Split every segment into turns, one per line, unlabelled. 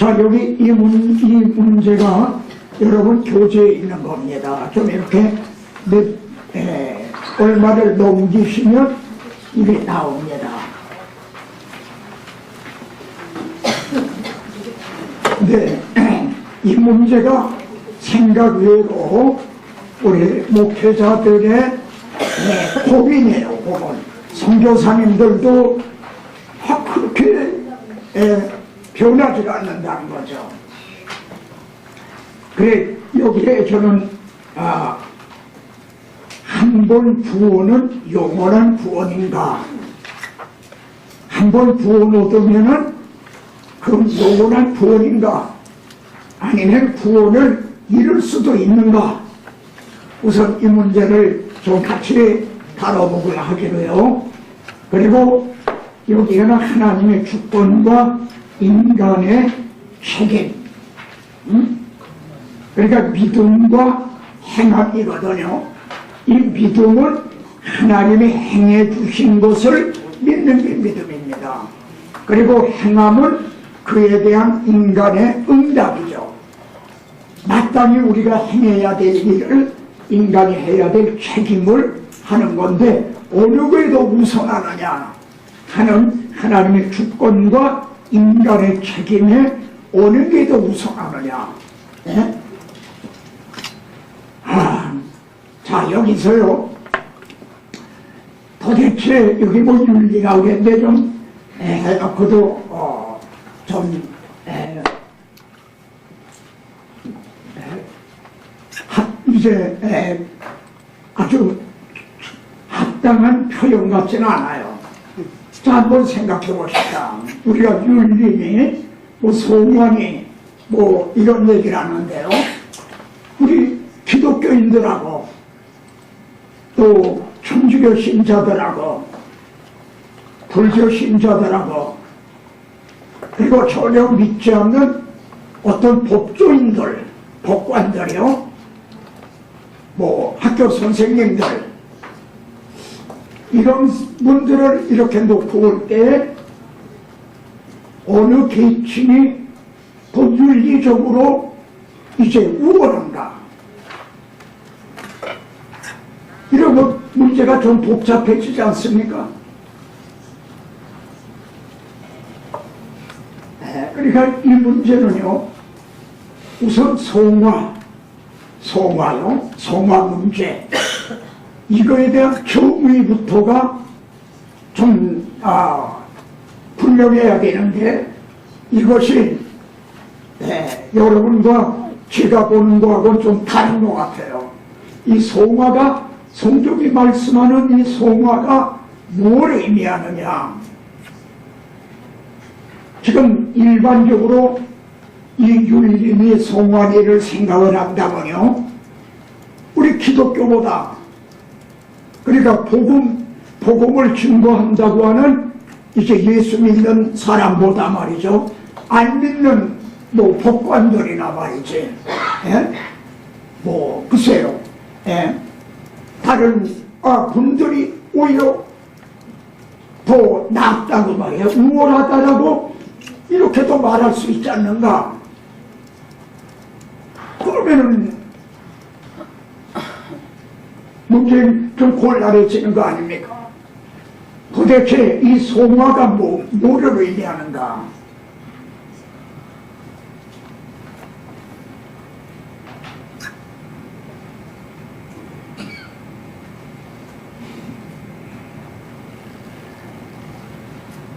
자, 여기 이 문제가 여러분 교재에 있는 겁니다. 좀 이렇게 얼마를 넘기시면 이게 나옵니다. 네, 이 문제가 생각 외로 우리 목회자들의 고민이에요. 고민. 선교사님들도 그렇게 변하지 않는다는 거죠. 그래, 여기에 저는 한 번 구원은 영원한 구원인가? 한 번 구원 얻으면은 그 영원한 구원인가? 아니면 구원을 잃을 수도 있는가? 우선 이 문제를 좀 같이 다뤄보고자 하기로요. 그리고 여기에는 하나님의 주권과 인간의 책임, 그러니까 믿음과 행함이거든요. 이 믿음은 하나님이 행해 주신 것을 믿는 게 믿음입니다. 그리고 행함은 그에 대한 인간의 응답이죠. 마땅히 우리가 행해야 될 일을 인간이 해야 될 책임을 하는 건데 어느 게 더 우선하느냐 하는 하나님의 주권과 인간의 책임에 어느 게 더 우선하느냐. 네? 자, 여기서요 도대체 여기 뭐 윤리가 그랬는데 좀 해놓고도 좀 이제 아주 합당한 표현 같지는 않아요. 자, 한번 생각해 봅시다. 우리가 윤리니 뭐 소원이 뭐 이런 얘기를 하는데요. 우리 기독교인들하고 또 천주교 신자들하고 불교 신자들하고 그리고 전혀 믿지 않는 어떤 법조인들, 법관들이요, 뭐 학교 선생님들, 이런 분들을 이렇게 놓고 볼 때 어느 계층이 더 윤리적으로 이제 우월한가? 이런 문제가 좀 복잡해지지 않습니까? 그러니까 이 문제는요, 우선 성화 문제, 이거에 대한 경위부터가 좀 분명해야 되는데 이것이 여러분과 제가 보는 거하고는 좀 다른 것 같아요. 이 성화가, 성경이 말씀하는 이 성화가 뭘 의미하느냐. 지금 일반적으로 이 윤리니 성화니를 생각을 한다면요, 우리 기독교보다, 그러니까 복음을 증거한다고 하는 이제 예수 믿는 사람보다 말이죠, 안 믿는 뭐 법관들이나 말이지, 뭐 글쎄요, 다른 분들이 오히려 더 낫다고 말이에요. 우월하다라고 이렇게도 말할 수 있지 않는가? 그러면은 문제는 좀 곤란해지는 거 아닙니까? 도대체 이 성화가 뭐를 의미하는가?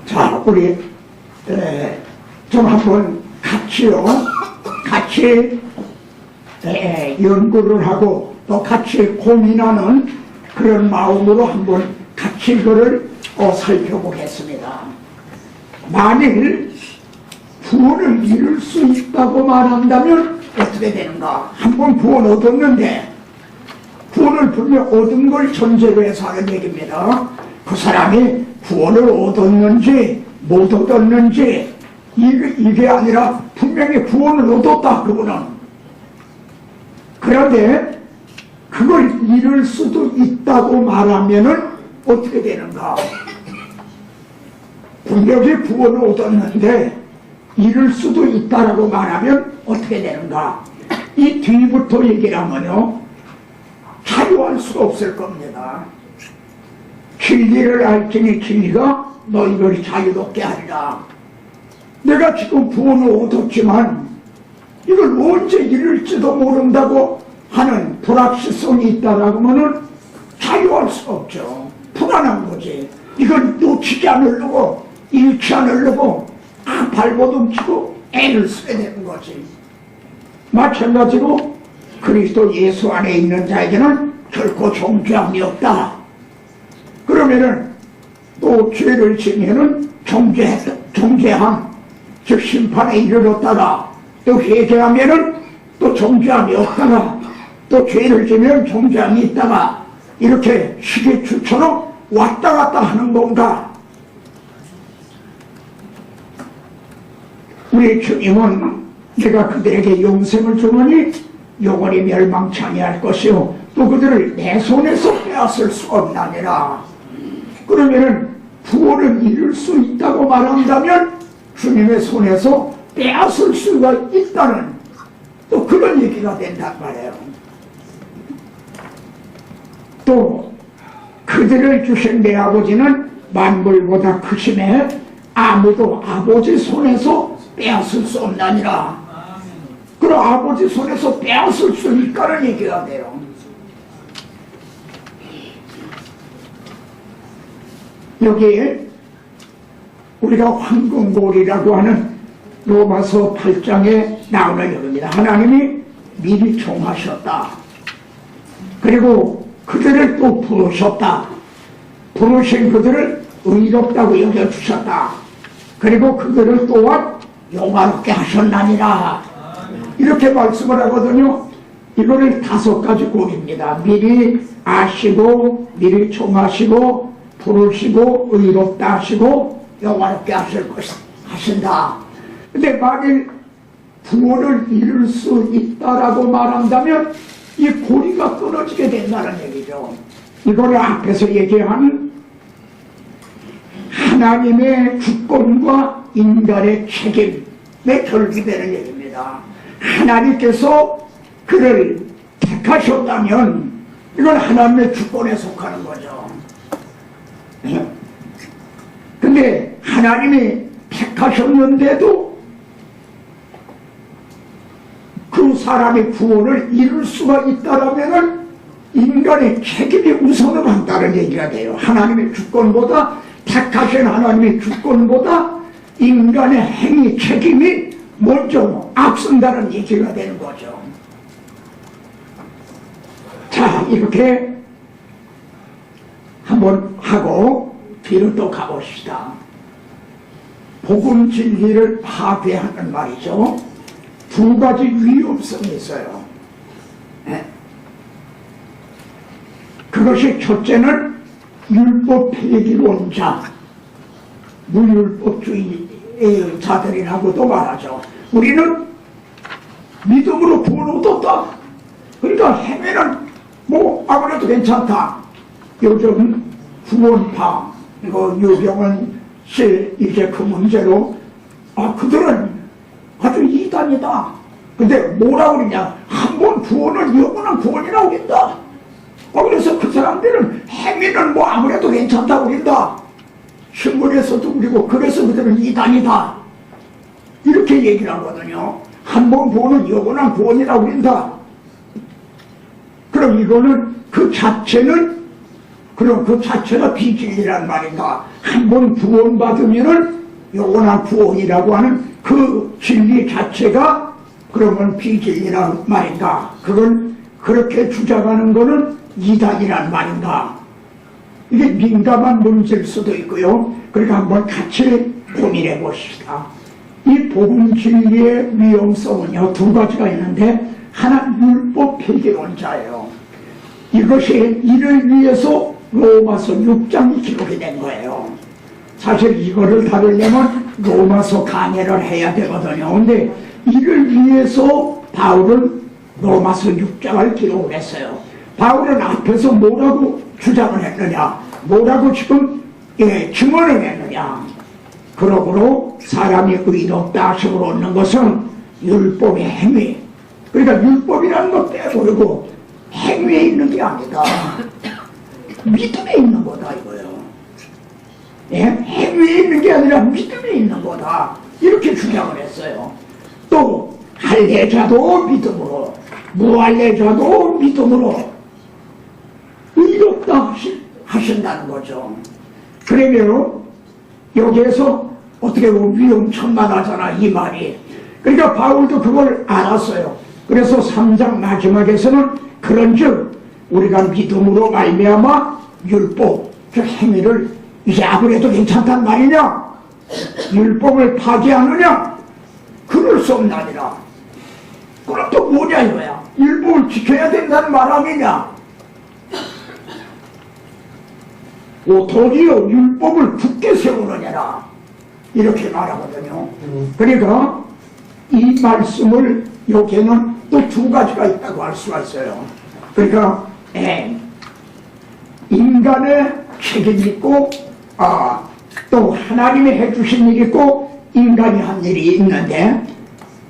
자, 우리 좀 한번 같이 연구를 하고 또 같이 고민하는 그런 마음으로 한번 같이 그걸 살펴보겠습니다. 만일 구원을 이룰 수 있다고 말한다면 어떻게 되는가? 한번 구원 얻었는데, 구원을 분명 얻은 걸 전제로 해서 하는 얘기입니다. 그 사람이 구원을 얻었는지 못 얻었는지 이게 아니라 분명히 구원을 얻었다, 그분은. 그런데 그걸 잃을 수도 있다고 말하면은 어떻게 되는가? 분명히 구원을 얻었는데 이룰 수도 있다라고 말하면 어떻게 되는가? 이 뒤부터 얘기를 하면요, 자유할 수가 없을 겁니다. 진리를 알지니 진리가 너희를 자유롭게 하리라. 내가 지금 구원을 얻었지만 이걸 언제 이룰지도 모른다고 하는 불확실성이 있다라고 하면 자유할 수가 없죠. 불안한 거지. 이걸 놓치지 않으려고, 잃지 않으려고 발버둥치고 애를 쓰게 되는 거지. 마찬가지로 그리스도 예수 안에 있는 자에게는 결코 정죄함이 없다. 그러면은 또 죄를 지면은 정죄함, 즉 심판에 이르렀다가 또 회개하면은 또 정죄함이 없다가 또 죄를 지면 정죄함이 있다가 이렇게 시계추처럼 왔다 갔다 하는 건가? 우리 주님은 내가 그들에게 영생을 주노니 영원히 멸망치 아니할 것이요 또 그들을 내 손에서 빼앗을 수 없나니라. 그러면은 구원을 이룰 수 있다고 말한다면 주님의 손에서 빼앗을 수가 있다는 또 그런 얘기가 된단 말이에요. 또 그들을 주신 내 아버지는 만물보다 크심에 아무도 아버지 손에서 빼앗을 수 없나니라. 그럼 아버지 손에서 빼앗을 수 있다는 얘기가 돼요. 여기에 우리가 황금고리라고 하는 로마서 8장에 나오는 얘기입니다. 하나님이 미리 정하셨다. 그리고 그들을 또 부르셨다. 부르신 그들을 의롭다고 여겨주셨다. 그리고 그들을 또한 영화롭게 하셨나니라. 이렇게 말씀을 하거든요. 이거를 5가지 고리입니다. 미리 아시고, 미리 정하시고, 부르시고, 의롭다 하시고, 영화롭게 하신다. 근데 만일 구원을 이룰 수 있다라고 말한다면 이 고리가 끊어지게 된다는 얘기죠. 이거를 앞에서 얘기한 하나님의 주권과 인간의 책임에 결기되는 얘기입니다. 하나님께서 그를 택하셨다면 이건 하나님의 주권에 속하는 거죠. 근데 하나님이 택하셨는데도 그 사람의 구원을 이룰 수가 있다라면 인간의 책임이 우선을 한다는 얘기가 돼요. 하나님의 주권보다, 택하신 하나님의 주권보다 인간의 행위 책임이 먼저 앞선다는 얘기가 되는 거죠. 자, 이렇게 한번 하고 뒤로 또 가봅시다. 복음 진리를 파괴하는 말이죠. 2가지 위험성이 있어요. 네. 그것이 첫째는 율법 폐기론자, 무율법주의자들이라고도 말하죠. 우리는 믿음으로 구원 얻었다. 그러니까 행위는 뭐 아무래도 괜찮다. 요즘 구원파, 이거 유병원 씨 이제 그 문제로 그들은 아주 이단이다. 근데 뭐라고 그러냐? 한번 구원은 영원한 구원이라고 그런다. 그래서 그 사람들은 행위는 뭐 아무래도 괜찮다고 그런다. 신문에서도 그리고 그래서 그들은 이단이다. 이렇게 얘기를 하거든요. 한번 구원은 영원한 구원이라고 그런다. 그럼 이거는 그 자체는 그럼 그 자체가 비진리란 말인가? 한번 구원받으면은 영원한 구원이라고 하는 그 진리 자체가 그러면 비진리란 말인가? 그건 그렇게 주장하는 거는 이단이란 말인가? 이게 민감한 문제일 수도 있고요. 그러니까 한번 같이 고민해 보십시다. 이 복음 진리의 위험성은요 2가지가 있는데 하나 율법 폐기론자예요. 이것이 이를 위해서 로마서 6장이 기록이 된 거예요. 사실 이거를 다루려면 로마서 강해를 해야 되거든요. 근데 이를 위해서 바울은 로마서 6장을 기록을 했어요. 바울은 앞에서 뭐라고 주장을 했느냐, 뭐라고 지금 증언을 했느냐. 그러므로 사람이 의롭다 하심을 얻는 것은 율법의 행위. 그러니까 율법이라는 거 빼버리고 행위에 있는 게 아니다. 믿음에 있는 거다 이거예요. 예? 행위에 있는 게 아니라 믿음에 있는 거다. 이렇게 주장을 했어요. 또 할례자도 믿음으로, 무할례자도 믿음으로 의롭다 하신다는 거죠. 그러면 여기에서 어떻게 보면 위험천만하잖아 이 말이. 그러니까 바울도 그걸 알았어요. 그래서 3장 마지막에서는 그런즉 우리가 믿음으로 말미암아 율법, 그 행위를 이제 아무래도 괜찮단 말이냐? 율법을 파기하느냐? 그럴 수 없나니라. 그럼 또 뭐냐 이거야? 율법을 지켜야 된다는 말 아니냐? 도리어 율법을 굳게 세우느냐라 이렇게 말하거든요. 그러니까 이 말씀을 여기에는 또 두 가지가 있다고 할 수가 있어요. 그러니까 인간의 책임이 있고 또 하나님이 해주신 일이 있고 인간이 한 일이 있는데,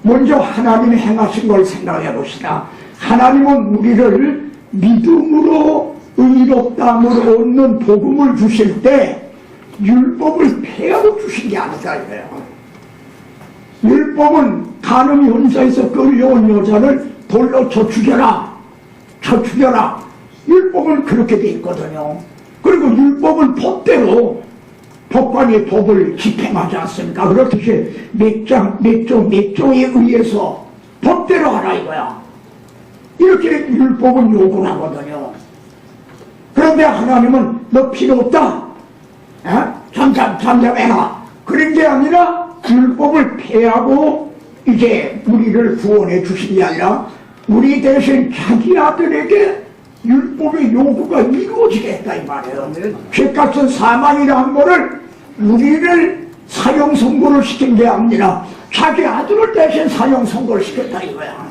먼저 하나님이 행하신 걸 생각해 봅시다. 하나님은 우리를 믿음으로 의롭다함을 얻는 복음을 주실 때 율법을 폐하고 주신 게 아니다 이거예요. 율법은 간음 현사에서 끌려온 여자를 돌로 쳐 죽여라. 율법은 그렇게 돼 있거든요. 그리고 율법은 법대로 법관이 법을 집행하지 않습니까? 그렇듯이 몇 조에 의해서 법대로 하라 이거야. 이렇게 율법은 요구를 하거든요. 그런데 하나님은 너 필요 없다. 잠잠해라. 그런 게 아니라 율법을 폐하고 이제 우리를 구원해 주신 게 아니라 우리 대신 자기 아들에게 율법의 요구가 이루어지게 했다 이 말이에요. 죄값은 사망이라 한 거를 우리를 사형 선고를 시킨 게 아니라 자기 아들을 대신 사형 선고를 시켰다 이거야.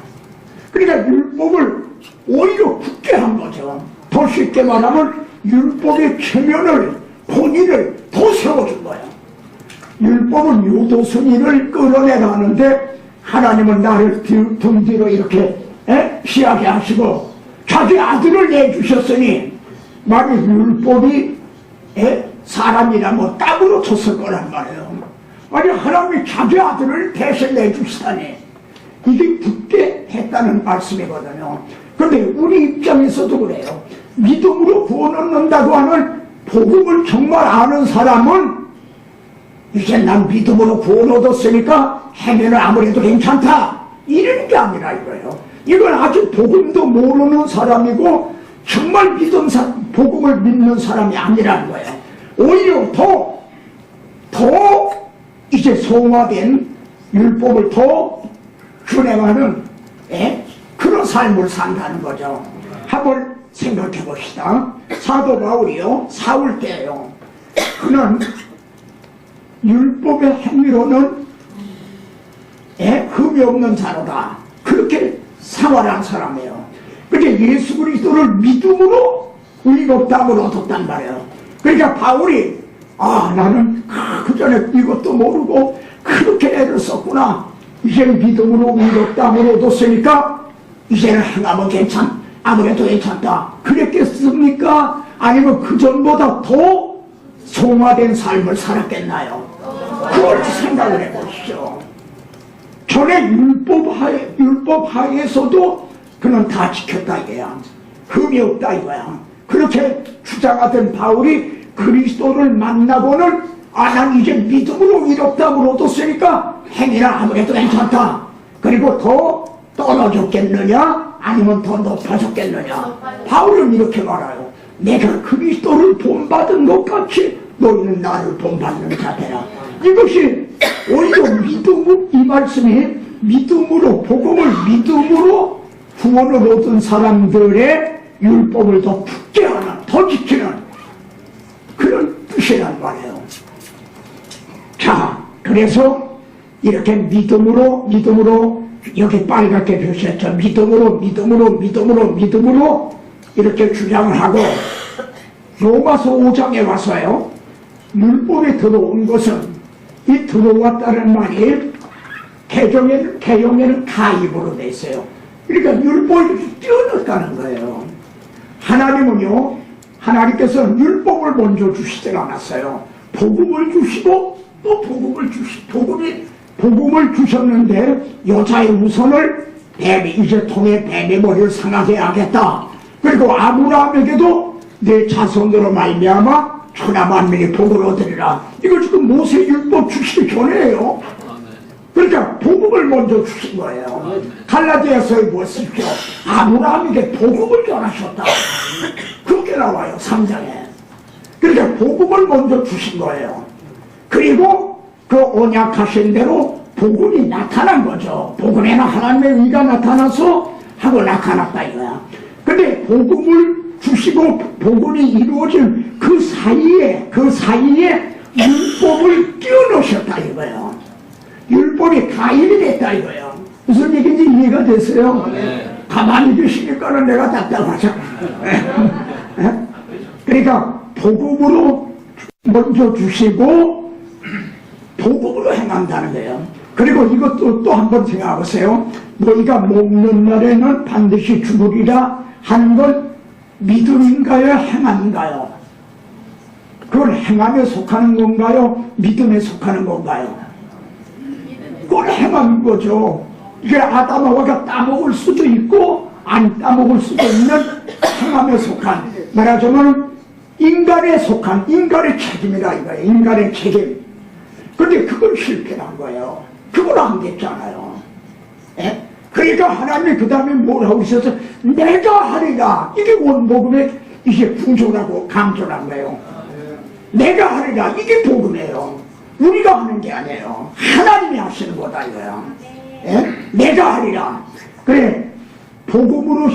그러니까 율법을 오히려 굳게 한 거죠. 더 쉽게 말하면 율법의 체면을, 본의를 더 세워준 거야. 율법은 요도순이를 끌어내라는데 하나님은 나를 등 뒤로 이렇게 피하게 하시고 자기 아들을 내주셨으니 만약 율법이 사람이라면 땅으로 쳤을 거란 말이에요. 만약 하나님이 자기 아들을 대신 내주시다니 이게 굳게 했다는 말씀이거든요. 그런데 우리 입장에서도 그래요. 믿음으로 구원 얻는다고 하는 복음을 정말 아는 사람은 이제 난 믿음으로 구원 얻었으니까 행위는 아무래도 괜찮다 이러는 게 아니라 이거예요. 이건 아직 복음도 모르는 사람이고 정말 복음을 믿는 사람이 아니라는 거예요. 오히려 더 이제 성화된 율법을 더 준행하는 그런 삶을 산다는 거죠. 한번 생각해 봅시다. 사도 바울이요, 사울 때요, 그는 율법의 행위로는 흠이 없는 자로다 그렇게 생활한 사람이에요. 그런데 예수 그리스도를 믿음으로 의롭다함을 얻었단 말이에요. 그러니까 바울이 나는 그 전에 이것도 모르고 그렇게 애를 썼구나. 이제 믿음으로 의롭다함을 얻었으니까 이제는 행하면 아무래도 괜찮다 그랬겠습니까? 아니면 그 전보다 더 성화된 삶을 살았겠나요? 그걸 생각을 해보시죠. 전에 율법 하에서도 그는 다 지켰다 이거야. 흠이 없다 이거야. 그렇게 주장하던 바울이 그리스도를 만나고는 난 이제 믿음으로 의롭다함을 얻었으니까 행위라 아무래도 괜찮다. 그리고 더 떨어졌겠느냐 아니면 더 높아졌겠느냐. 바울은 이렇게 말해요. 내가 그리스도를 본받은 것 같이 너희는 나를 본받는 자되라. 이것이 오히려 이 말씀이 믿음으로, 복음을 믿음으로 구원을 얻은 사람들의 율법을 더 굳게 하는, 더 지키는 그런 뜻이란 말이에요. 자, 그래서 이렇게 믿음으로 여기 빨갛게 표시했죠. 믿음으로 이렇게 주장을 하고 로마서 5장에 와서요, 율법에 들어온 것은 이 들어왔다는 말이 개정에는 가입으로 돼 있어요. 그러니까 율법을 뛰어넘다는 거예요. 하나님은요, 하나님께서는 율법을 먼저 주시질 않았어요. 복음을 주시고 또 복음을 주셨는데 여자의 우선을 이제 통해 뱀의 머리를 상하게 하겠다. 그리고 아브라함에게도 내 자손으로 말미암아 천하 만민이 복을 얻으리라. 이거 지금 모세 율법 주시기 전에요. 그러니까 복음을 먼저 주신 거예요. 갈라디아서에 보십시오. 아브라함에게 복음을 전하셨다. 그렇게 나와요. 3장에. 그러니까 복음을 먼저 주신 거예요. 그리고 그 언약하신 대로 복음이 나타난 거죠. 복음에는 하나님의 의가 나타나서 하고 나타났다 이거야. 근데 복음을 주시고 복음이 이루어진 그 사이에 율법을 끼워넣으셨다 이거예요. 율법이 가입이 됐다 이거예요. 무슨 얘기인지 이해가 됐어요? 네. 가만히 계시니까는 내가 답답하죠. 그러니까 복음으로 먼저 주시고 복음으로 행한다는 거예요. 그리고 이것도 또 한 번 생각해보세요. 너희가 먹는 날에는 반드시 죽으리라 하는 건 믿음인가요? 행함인가요? 그걸 행함에 속하는 건가요? 믿음에 속하는 건가요? 그걸 행함인 거죠. 이게 아담하고가 따먹을 수도 있고 안 따먹을 수도 있는 행함에 속한, 말하자면 인간에 속한 인간의 책임이라 이거예요. 인간의 책임. 그런데 그걸 실패한 거예요. 그걸 안 됐잖아요. 예? 그러니까 하나님이 그 다음에 뭘 하고 있어서 내가 하리라. 이게 원복음의 이게 구조라고 강조한 거예요. 내가 하리라. 이게 복음이에요. 우리가 하는 게 아니에요. 하나님이 하시는 거다 이거야. 예? 내가 하리라. 그래, 복음으로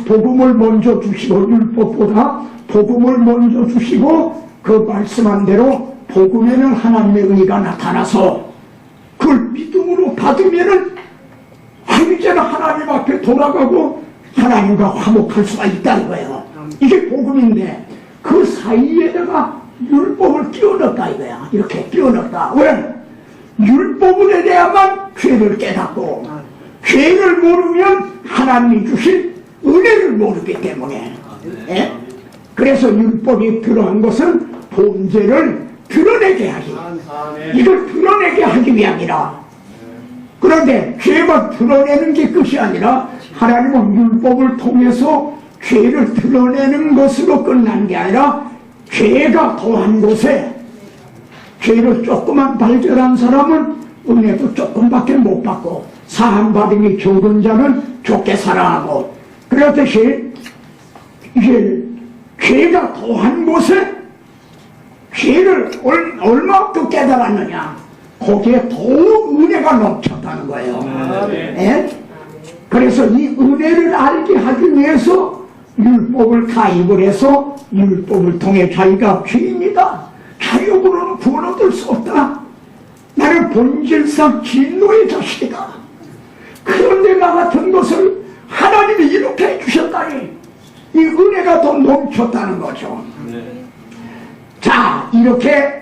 복음을 먼저 주시고, 율법보다 복음을 먼저 주시고, 그 말씀한 대로 복음에는 하나님의 의가 나타나서 그걸 믿음으로 받으면은 이제는 하나님 앞에 돌아가고 하나님과 화목할 수가 있다는 거예요. 이게 복음인데 그 사이에다가 율법을 끼워넣었다 이거야. 이렇게 끼워넣었다. 왜? 율법에 대해야만 죄를 깨닫고 죄를 모르면 하나님이 주신 은혜를 모르기 때문에. 예? 그래서 율법이 들어간 것은 범죄를 드러내게 하기, 이걸 드러내게 하기 위함이라. 그런데 죄만 드러내는 게 끝이 아니라 하나님은 율법을 통해서 죄를 드러내는 것으로 끝난 게 아니라 죄가 더한 곳에 죄를 조금만 발견한 사람은 은혜도 조금밖에 못 받고 사함받음이 적은 자는 좁게 살아가고, 그렇듯이 이제 죄가 더한 곳에 죄를 얼마큼 깨달았느냐, 거기에 더욱 은혜가 넘쳤다는 거예요. 예? 그래서 이 은혜를 알게 하기 위해서 율법을 가입을 해서 율법을 통해 자기가 죄인이다, 자력으로는 구원 얻을 수 없다, 나는 본질상 진노의 자식이다, 그런데 나 같은 것을 하나님이 이렇게 해주셨다니 이 은혜가 더 넘쳤다는 거죠. 자, 이렇게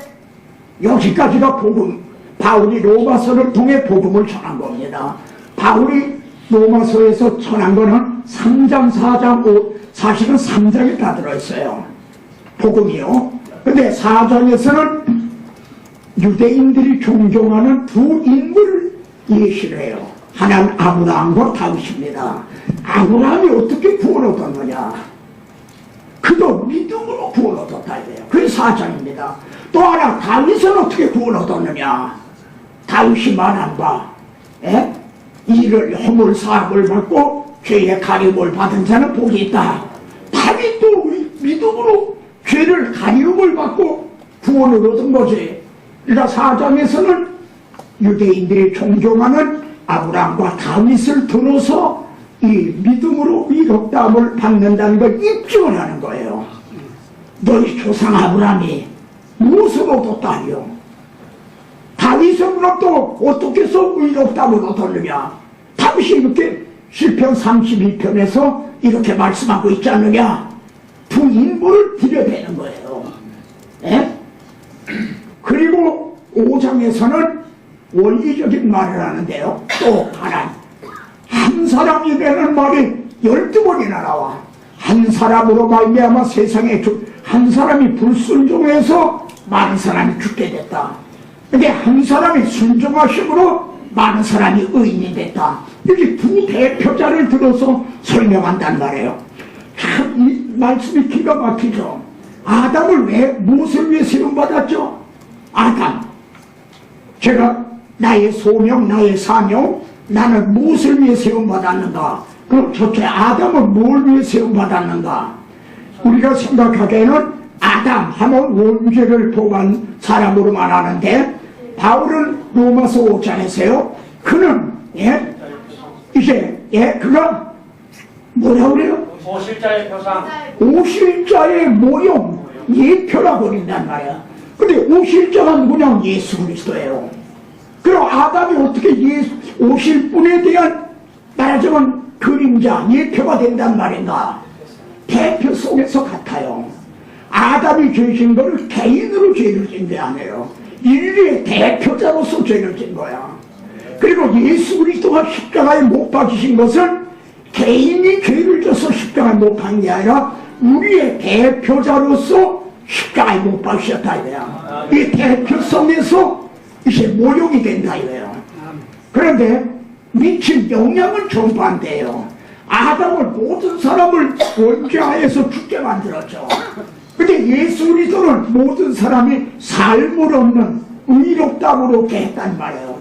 여기까지가 복음, 바울이 로마서를 통해 복음을 전한 겁니다. 바울이 로마서에서 전한 거는 3장, 4장, 5, 사실은 3장에 다 들어있어요. 복음이요. 근데 4장에서는 유대인들이 존경하는 두 인물을 예시를 해요. 하나는 아브라함과 다윗입니다. 아브라함이 어떻게 구원 얻었느냐? 그도 믿음으로 구원 얻었다 이래요. 그게 4장입니다. 또 하나, 다윗은 어떻게 구원 얻었느냐? 다윗이 말한 바, 이를 허물 사함을 받고 죄의 가림을 받은 자는 복이 있다. 다윗도 믿음으로 죄를 가림을 받고 구원을 얻은 거지. 그러니까 4장에서는 유대인들이 존경하는 아브라함과 다윗을 들어서 이 믿음으로 의롭다함을 받는다는 걸 입증을 하는 거예요. 너희 조상 아브라함이 무엇을 얻었다 하요? 다윗으로부터 어떻게 해서 의롭다함을 얻었느냐? 다윗이 이렇게 시편 32편에서 이렇게 말씀하고 있지 않느냐? 두 인물을 들여대는 거예요. 예? 그리고 5장에서는 원리적인 말을 하는데요. 또 하나, 한 사람이라는 말이 12번이나 나와. 한 사람으로 말미암아 세상에 한 사람이 불순종해서 많은 사람이 죽게 됐다. 근데 한 사람이 순종하심으로 많은 사람이 의인이 됐다. 이렇게 두 대표자를 들어서 설명한단 말이에요. 참 이 말씀이 기가 막히죠. 아담을 무엇을 위해 세움받았죠? 아담, 제가 나의 소명, 나의 사명, 나는 무엇을 위해 세움받았는가? 그럼 첫째, 아담은 뭘 위해 세움받았는가? 우리가 생각하기에는 아담 하면 원죄를 범한 사람으로 말하는데, 바울은 로마서 5장에서요, 그는, 그가 뭐라고 그래요?
오실자의 표상.
오실자의 모형, 예표라고 그린단 말이야. 근데 오실자가 누구냐? 예수 그리스도예요. 그럼 아담이 어떻게 오실 분에 대한 말하자면 그림자, 예표가 된단 말인가? 대표 속에서 같아요. 아담이 죄진 거를 개인으로 죄를 진 게 아니에요. 인류의 대표자로서 죄를 진 거야. 그리고 예수 그리스도가 십자가에 못 박히신 것은 개인이 죄를 져서 십자가에 못 박힌 게 아니라 우리의 대표자로서 십자가에 못 박히셨다 이거야. 이 대표성에서 이제 모욕이 된다 이거예요. 그런데 미친 영향은 정반대예요. 아담을 모든 사람을 원죄하에서 죽게 만들었죠. 근데 예수 그리스도는 모든 사람이 삶을 얻는 의롭다고 했단 말이에요.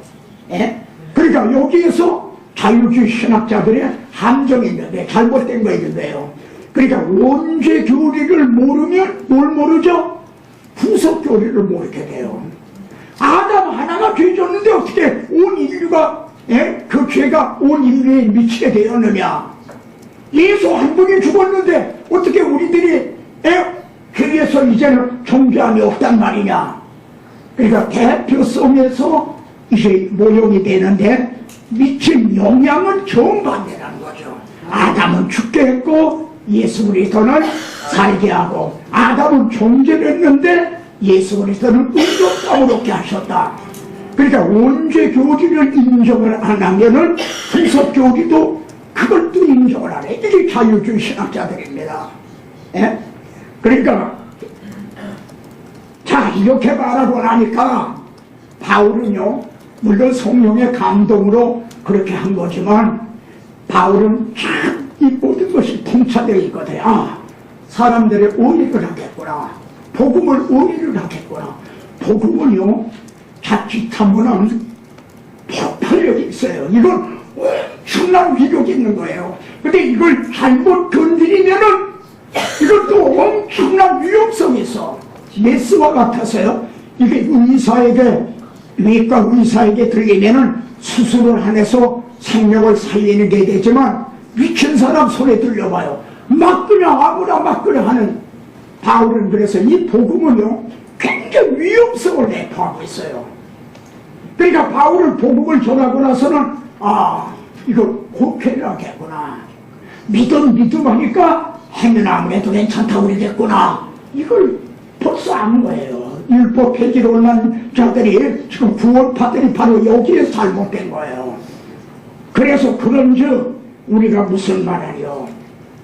예? 그러니까 여기에서 자유주의 신학자들의 함정이 있는데, 잘못된 거 있는데요. 그러니까 원죄 교리를 모르면 뭘 모르죠? 후속 교리를 모르게 돼요. 아담 하나가 죄 졌는데 어떻게 온 인류가, 그 죄가 온 인류에 미치게 되었느냐? 예수 한 분이 죽었는데 어떻게 우리들이 죄에서 이제는 정죄함이 없단 말이냐? 그러니까 대표성에서 이제 모형이 되는데 미친 영향은 정반대라는 거죠. 아담은 죽게 했고 예수 그리스도는 살게 하고, 아담은 정죄를 했는데 예수 그리스도는 의롭다고 하셨다. 그러니까 원죄 교리를 인정을 안 하면은 후속 교리도 그걸 또 인정을 안 해. 이게 자유주의 신학자들입니다. 예? 그러니까 자, 이렇게 말하고 나니까 바울은요, 물론 성령의 감동으로 그렇게 한 거지만 바울은 참 이 모든 것이 통찰되어 있거든요. 아, 사람들의 의의를 하겠구나, 복음을 의의를 하겠구나. 복음은요, 자칫하면은 폭발력이 있어요. 이건 엄청난 위력이 있는 거예요. 근데 이걸 잘못 건드리면은 이것도 엄청난 위험성이 있어. 메스와 같아서요, 이게 외과 의사에게 들리면은 수술을 해서 생명을 살리는 게 되지만, 미친 사람 손에 들려봐요. 막 그냥 아무나 막 그냥 하는. 바울은 그래서 이 복음은요, 굉장히 위험성을 내포하고 있어요. 그러니까 바울은 복음을 전하고 나서는, 아, 이거 곡해를 하겠구나. 믿음 하니까 행위는 아무래도 괜찮다고 그러겠구나. 이걸 벌써 아는 거예요. 율법 폐지로 올라온 자들이 지금 구원파들이 바로 여기에 잘못된 거예요. 그래서 그런즉 우리가 무슨 말하리요?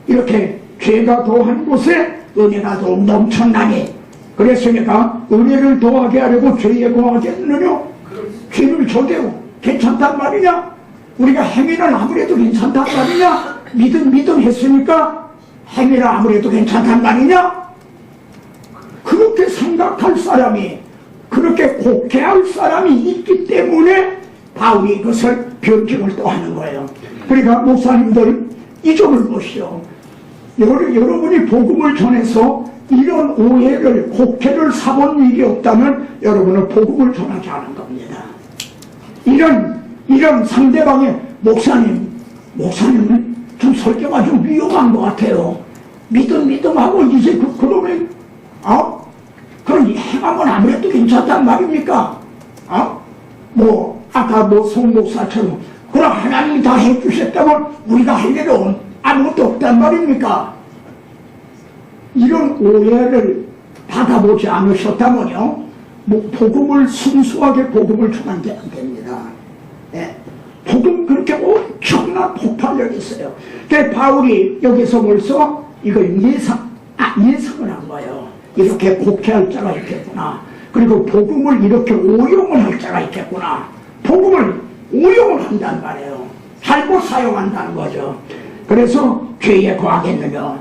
이렇게 죄가 더한 곳에 은혜가 더 넘쳐나니, 그랬으니까 은혜를 더하게 하려고 죄에 거하겠느냐? 죄를 져도 괜찮단 말이냐? 우리가 행위는 아무래도 괜찮단 말이냐? 믿음 했으니까 행위는 아무래도 괜찮단 말이냐? 그렇게 생각할 사람이, 그렇게 곡해할 사람이 있기 때문에 바울이 그것을 변증을 또 하는 거예요. 그러니까 목사님들 이 점을 보시오. 여러분이 복음을 전해서 이런 오해를, 곡해를 사본 일이 없다면 여러분은 복음을 전하지 않은 겁니다. 이런 상대방의 목사님은 좀 설교가 좀 위험한 것 같아요. 믿음하고 이제 그러면 그럼 행하면 아무래도 괜찮단 말입니까? 아까 송목사처럼 그럼 하나님이 다 해주셨다면 우리가 할 일은 아무것도 없단 말입니까? 이런 오해를 받아보지 않으셨다면요, 복음을 순수하게 복음을 전한 게 안 됩니다. 예. 복음 그렇게 엄청난 폭발력이 있어요. 그래서 바울이 여기서 벌써 이걸 예상을 한 거예요. 이렇게 곡해할 자가 있겠구나. 그리고 복음을 이렇게 오용을 할 자가 있겠구나. 복음을 오용을 한단 말이에요. 잘못 사용한다는 거죠. 그래서 죄에 거하겠느냐.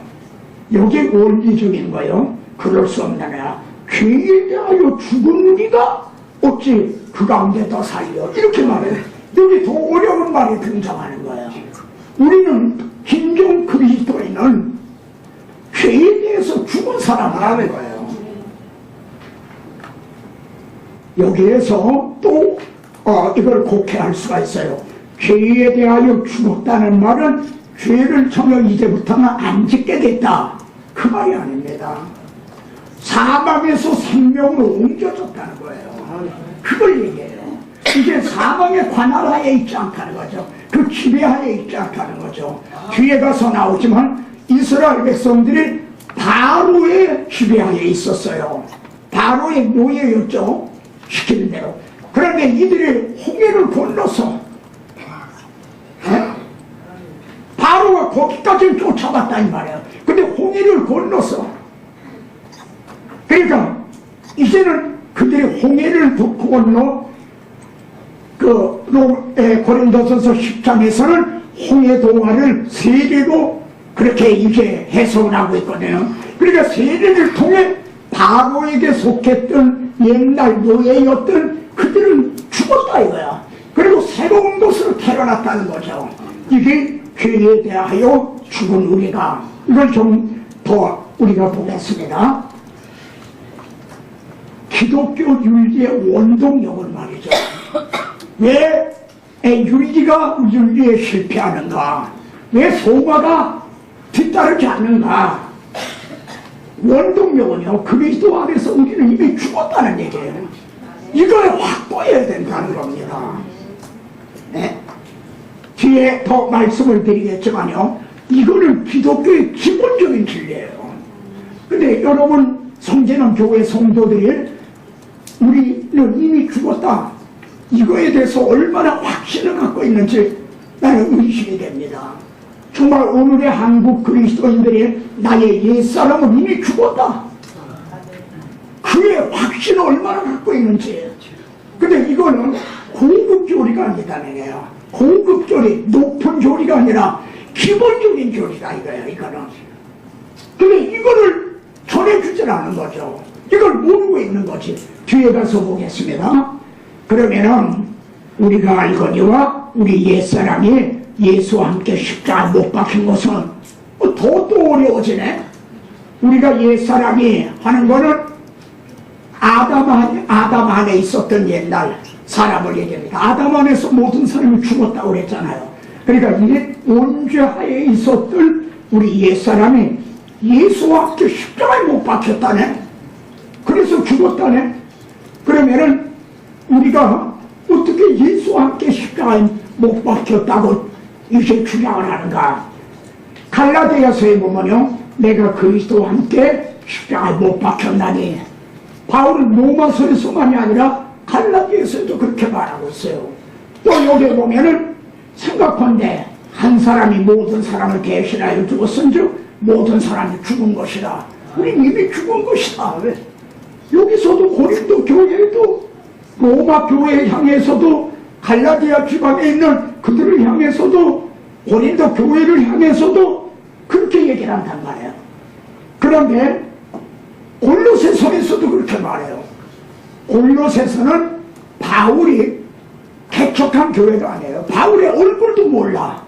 여기에 원리적인 거예요. 그럴 수 없느냐. 죄에 대하여 죽은 우리가 어찌 그 가운데 더 살려. 이렇게 말해요. 여기 더 어려운 말이 등장하는 거예요. 우리는 진정 그리스도인은 죄에 대해서 죽은 사람이라는 거예요. 여기에서 또 이걸 곡해할 수가 있어요. 죄에 대하여 죽었다는 말은 죄를 전혀 이제부터는 안 짓게 됐다. 그 말이 아닙니다. 사망에서 생명으로 옮겨졌다는 거예요. 그걸 얘기해요. 이제 사망의 관할하에 있지 않다는 거죠. 그 지배하에 있지 않다는 거죠. 뒤에 가서 나오지만 이스라엘 백성들이 바로의 지배하에 있었어요. 바로의 노예였죠. 시키는 대로. 그런데 이들이 홍해를 건너서 바로가 거기까지 쫓아갔다 이 말이에요. 근데 홍해를 건너서 그러니까 이제는 그들이 홍해를 건너 고린도전서 10장에서는 홍해 동화를 세례로 그렇게 이제 해석을 하고 있거든요. 그러니까 세례를 통해 바로에게 속했던 옛날 노예였던 그들은 죽었다 이거야. 그리고 새로운 것으로 태어났다는 거죠. 이게 죄에 대하여 죽은 우리가. 이걸 좀 더 우리가 보겠습니다. 기독교 윤리의 원동력은 말이죠. 왜 윤리가 윤리에 실패하는가? 왜 소마가 뒤따르지 않는가? 원동력은요, 그리스도 안에서 우리는 이미 죽었다는 얘기예요. 이걸 확보해야 된다는 겁니다. 네? 뒤에 더 말씀을 드리겠지만요, 이거는 기독교의 기본적인 진리예요. 근데 여러분, 성제는 교회 성도들이 우리는 이미 죽었다. 이거에 대해서 얼마나 확신을 갖고 있는지 나는 의심이 됩니다. 정말 오늘의 한국 그리스도인들이 나의 옛사람은 이미 죽었다. 그의 확신을 얼마나 갖고 있는지. 근데 이거는 고급 교리가 아니다는 거예요. 고급 교리, 높은 교리가 아니라 기본적인 교리다 이거예요. 이거는. 근데 이거를 전해주질 않은 거죠. 이걸 모르고 있는 거지. 뒤에 가서 보겠습니다. 그러면은 우리가 알거니와 우리 옛사람이 예수와 함께 십자가에 못 박힌 것은 더 어려워지네. 우리가 옛사람이 하는 거는 아담 안에 있었던 옛날 사람을 얘기합니다. 아담 안에서 모든 사람이 죽었다고 그랬잖아요. 그러니까 이게 원죄하에 있었던 우리 옛사람이 예수와 함께 십자가에 못 박혔다네. 그래서 죽었다네. 그러면은 우리가 어떻게 예수와 함께 십자가에 못 박혔다고 이제 주장을 하는가? 갈라디아서에 보면요, 내가 그리스도와 함께 십자가에 못 박혔나니. 바울은 로마서에서만이 아니라 갈라디아서에도 그렇게 말하고 있어요. 또 여기 보면은 생각한데 한 사람이 모든 사람을 대신하여 죽었은즉 모든 사람이 죽은 것이다. 우린 이미 죽은 것이다. 여기서도 고린도 교회에도 로마 교회 향해서도 갈라디아 지방에 있는 그들을 향해서도 고린도 교회를 향해서도 그렇게 얘기를 한단 말이에요. 그런데 골로새서에서도 그렇게 말해요. 골로새서는 바울이 개척한 교회도 아니에요. 바울의 얼굴도 몰라.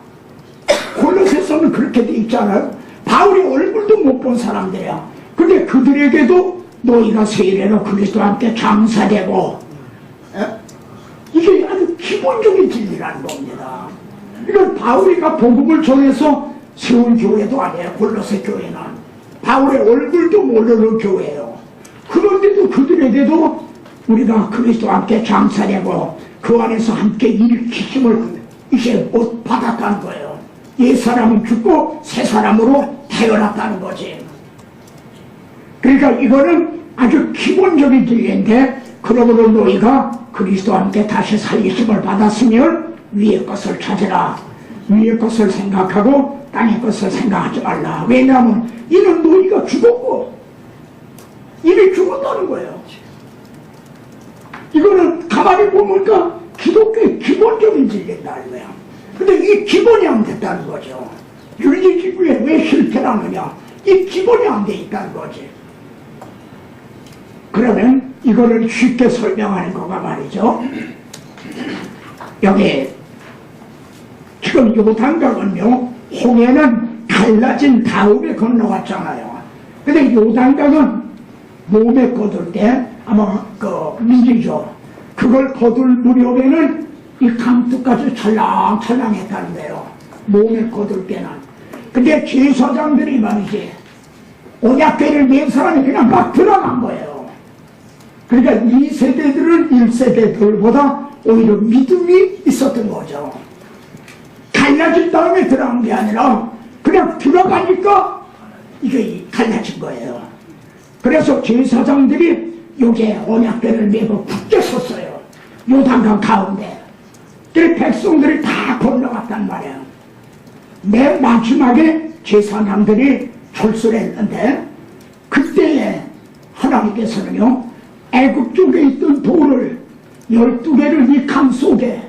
골로새서는 그렇게 돼 있잖아요. 바울의 얼굴도 못 본 사람들이야. 근데 그들에게도 너희가 세례로 그리스도와 함께 장사되고, 이게 아주 기본적인 진리라는 겁니다. 이건 바울이가 복음을 전해서 세운 교회도 아니에요. 골로새 교회는 바울의 얼굴도 모르는 교회예요. 그런데도 그들에게도 우리가 그리스도와 함께 장사되고 그 안에서 함께 일으키심을 이제 받았다는 거예요. 옛사람은 죽고 새 사람으로 태어났다는 거지. 그러니까 이거는 아주 기본적인 진리인데 그러므로 너희가 그리스도와 함께 다시 살리심을 받았으면 위의 것을 찾으라. 위의 것을 생각하고 땅의 것을 생각하지 말라. 왜냐하면 이는 너희가 죽었고 이미 죽었다는 거예요. 이거는 가만히 보니까 기독교의 기본적인 진리라는 거야. 근데 이 기본이 안 됐다는 거죠. 윤리지구에 왜 실패하느냐? 이 기본이 안 돼 있다는 거지. 그러면 이거를 쉽게 설명하는 거가 말이죠. 여기 지금 요단강은요, 홍해는 갈라진 다음에 건너갔잖아요. 근데 요단강은 몸에 거둘 때 아마 그 미리죠. 그걸 거둘 무렵에는 이 강둑까지 찰랑찰랑했다는 거예요. 몸에 거둘 때는. 근데 제사장들이 말이지 언약궤를 맨 사람이 그냥 막 들어간 거예요. 그러니까 이 세대들은 1세대들보다 오히려 믿음이 있었던 거죠. 갈라진 다음에 들어간 게 아니라 그냥 들어가니까 이게 갈라진 거예요. 그래서 제사장들이 여기에 언약궤를 메고 굳게 섰어요. 요단강 가운데. 그래서 백성들이 다 건너갔단 말이에요. 맨 마지막에 제사장들이 철수를 했는데 그때에 하나님께서는요, 애굽 쪽에 있던 돌을 12개를 이 강 속에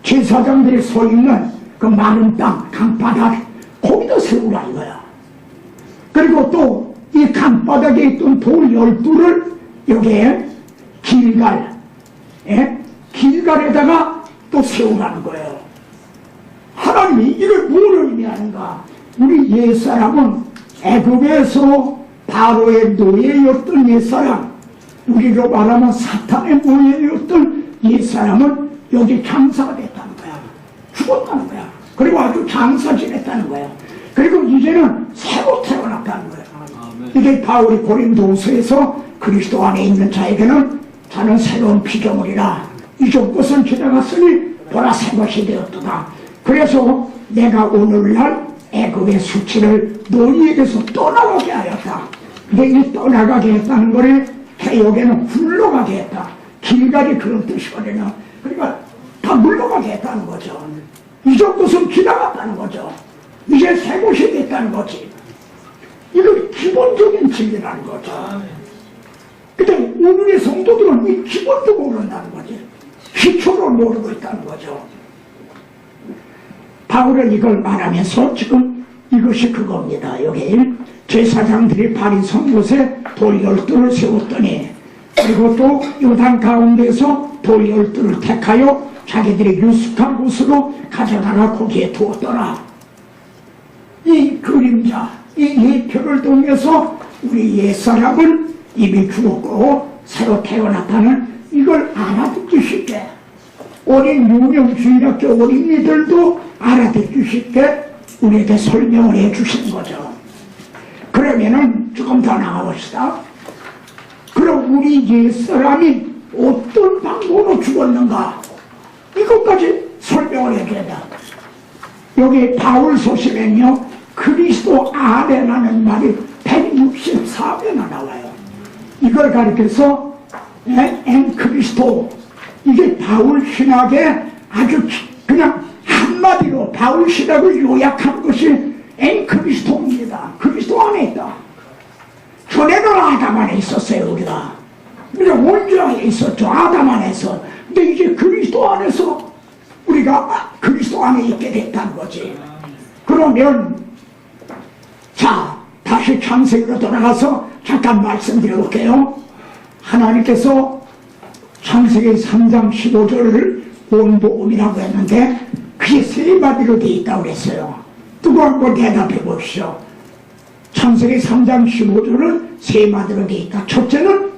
제사장들이 서 있는 그 마른 땅, 강바닥 거기다 세우라 이거야. 그리고 또 이 강바닥에 있던 돌 12를 여기에 길갈에다가 또 세우라는 거예요. 하나님이 이걸 뭘 의미하는가? 우리 옛사람은 애굽에서 바로의 노예였던 옛사람, 우리로 말하면 사탄의 노예였던 옛사람은 여기 장사가 됐다는 거야. 죽었다는 거야. 그리고 아주 장사 지냈다는 거야. 그리고 이제는 새로 태어났다는 거야. 이게 바울이 고린도후서에서 그리스도 안에 있는 자에게는 자는 새로운 피조물이라 이전 것은 지나갔으니 보라 새 것이 되었도다. 그래서 내가 오늘날 애굽의 수치를 너희에게서 떠나가게 하였다. 근데 이 떠나가게 했다는 거를 개역에는 굴러가게 했다. 길갈이 그런 뜻이거든요. 그러니까 다 물러가게 했다는 거죠. 이전 것은 지나갔다는 거죠. 이제 새 것이 됐다는 거지. 이건 기본적인 진리라는 거죠. 근데 오늘의 성도들은 이 기본도 모른다는 거지. 기초를 모르고 있다는 거죠. 바울은 이걸 말하면서 지금 이것이 그겁니다. 여기 제사장들이 바리선 곳에 돌 12를 세웠더니 그리고 또 요단 가운데서 돌 12를 택하여 자기들이 유숙한 곳으로 가져다가 거기에 두었더라. 이 그림자, 이 예표를 통해서 우리 옛사람은 이미 죽었고 새로 태어났다는 이걸 알아듣기 쉽게, 어린 유명주일학교 어린이들도 알아듣기 쉽게 우리에게 설명을 해 주시는 거죠. 그러면은 조금 더 나가봅시다. 그럼 우리 옛사람이 어떤 방법으로 죽었는가, 이것까지 설명을 해줘야 돼. 여기 바울 소식에는요, 그리스도 안에라는 말이 164배나 나와요. 이걸 가리켜서 엔 그리스도, 이게 바울 신학의 아주 그냥 한마디로 바울 신학을 요약한 것이 엔 그리스도입니다. 그리스도 안에 있다. 전에는 아담 안에 있었어요. 우리가 원죄에 있었죠. 아담 안에서. 근데 이제 그리스도 안에서 우리가 그리스도 안에 있게 됐다는 거지. 그러면 자, 다시 창세기로 돌아가서 잠깐 말씀드려볼게요. 하나님께서 창세기 3장 15절을 원복음이라고 했는데 그게 세 마디로 되어 있다고 그랬어요. 누구 한번 대답해 보십시오. 창세기 3장 15절은 세 마디로 되어 있다. 첫째는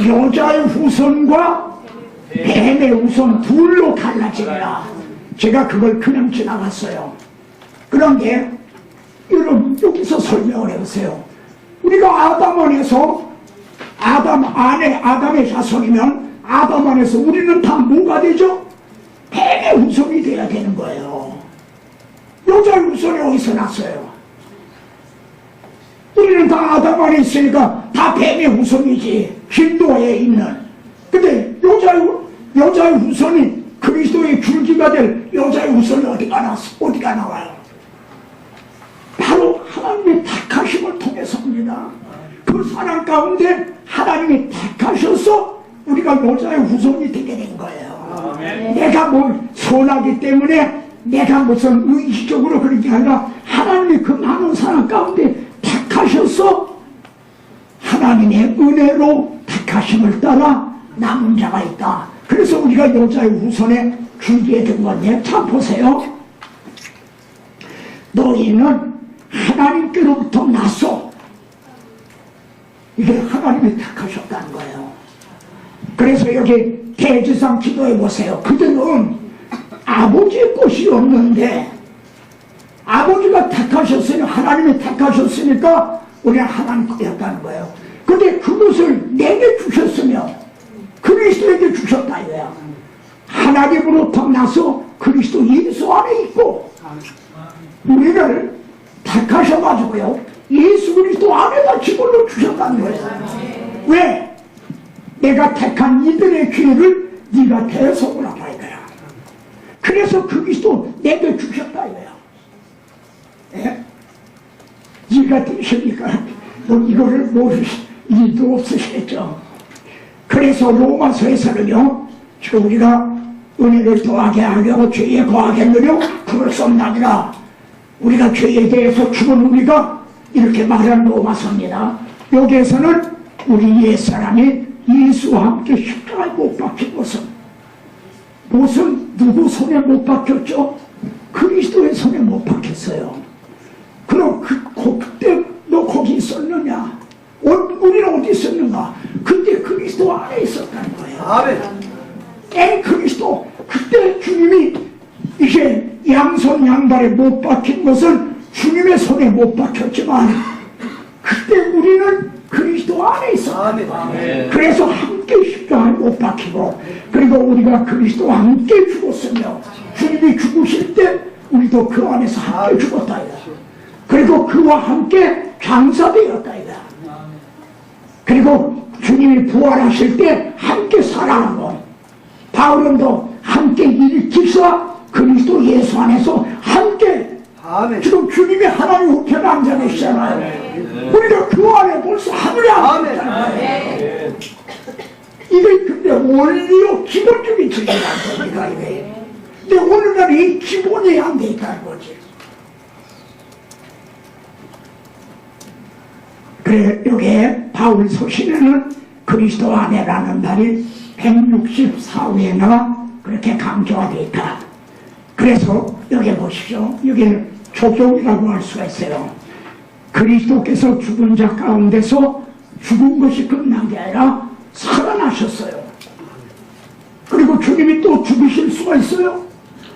여자의 후손과 뱀의 후손 둘로 갈라지리라. 제가 그걸 그냥 지나갔어요. 그런데 여러분 여기서 설명을 해보세요. 우리가 아담 안에서 아담 안에 아담의 자손이면 아담 안에서 우리는 다 뭐가 되죠? 뱀의 후손이 돼야 되는 거예요. 여자의 후손이 어디서 났어요? 우리는 다 다 아담 안에 있으니까 다 뱀의 후손이지. 힌두에 있는. 근데 여자의 후손이 그리스도의 줄기가 될 여자의 후손이 어디가 나와요? 바로 하나님의 택하심을 통해서입니다. 그 사랑 가운데 하나님이 택하셔서 우리가 여자의 후손이 되게 된 거예요. 내가 뭐 선하기 때문에 내가 무슨 의식적으로 그런 게 아니라 하나님이 그 많은 사랑 가운데 택하셔서 하나님의 은혜로 택하심을 따라 남은 자가 있다. 그래서 우리가 여자의 후손에 줄기에 든 건데, 참 보세요. 너희는 하나님께로부터 나서, 이게 하나님이 택하셨다는 거예요. 그래서 여기 대지상 기도해 보세요. 그들은 아버지의 것이 없는데 아버지가 택하셨으니, 하나님이 택하셨으니까 우리는 하나님 거였다는 거예요. 근데 그것을 내게 주셨으며 그리스도에게 주셨다 이거야. 하나님으로부터 나서 그리스도 예수 안에 있고 우리를 택하셔가지고요 예수 그리스도 안에다 집어넣어 주셨다는 거예요. 왜? 내가 택한 이들의 기회를 네가 대속을 하라 이거야. 그래서 그리스도 내게 주셨다 이거야. 예? 이해가 되십니까? 뭐 이거를 모르실 일도 없으시겠죠. 그래서 로마서에서는요, 지금 우리가 은혜를 더하게 하려고 죄에 거하겠느냐? 그럴 수 없나니라. 우리가 죄에 대해서 죽은 우리가 이렇게 말하는 로마서입니다. 여기에서는 우리 옛사람이 예수와 함께 십자가에 못 박힌 것은 누구 손에 못 박혔죠? 그리스도의 손에 못 박혔어요. 그럼 그때 너 거기 있었느냐? 우리는 어디 있었는가? 그때 그리스도 안에 있었다는 거예요. 아멘. 그리스도, 그때 주님이 이제 양손 양발에 못 박힌 것은 주님의 손에 못 박혔지만 그때 우리는 그리스도 안에 있었다는 거예요. 그래서 함께 십자가에 못 박히고, 그리고 우리가 그리스도와 함께 죽었으며 주님이 죽으실 때 우리도 그 안에서 함께 죽었다 이거야. 그리고 그와 함께 장사되었다 이거야. 그리고 주님이 부활하실 때 함께 살아나고, 바울은도 함께 일으키사 그리스도 예수 안에서 함께, 아멘. 지금 주님이 하나님 우편에 앉아 계시잖아요. 우리가 그 안에 벌써 하늘에 앉아 있잖아요. 이게 근데 원리요 기본적인 책이라는 겁니다. 근데 오늘날 이 기본이 안 돼 있다는 거지. 그래, 여기에 바울 서신에는 그리스도 안에라는 말이 164회나 그렇게 강조가 되어 있다. 그래서 여기 보십시오. 여기는 조경이라고 할 수가 있어요. 그리스도께서 죽은 자 가운데서 죽은 것이 끝난 게 아니라 살아나셨어요. 그리고 주님이 또 죽으실 수가 있어요.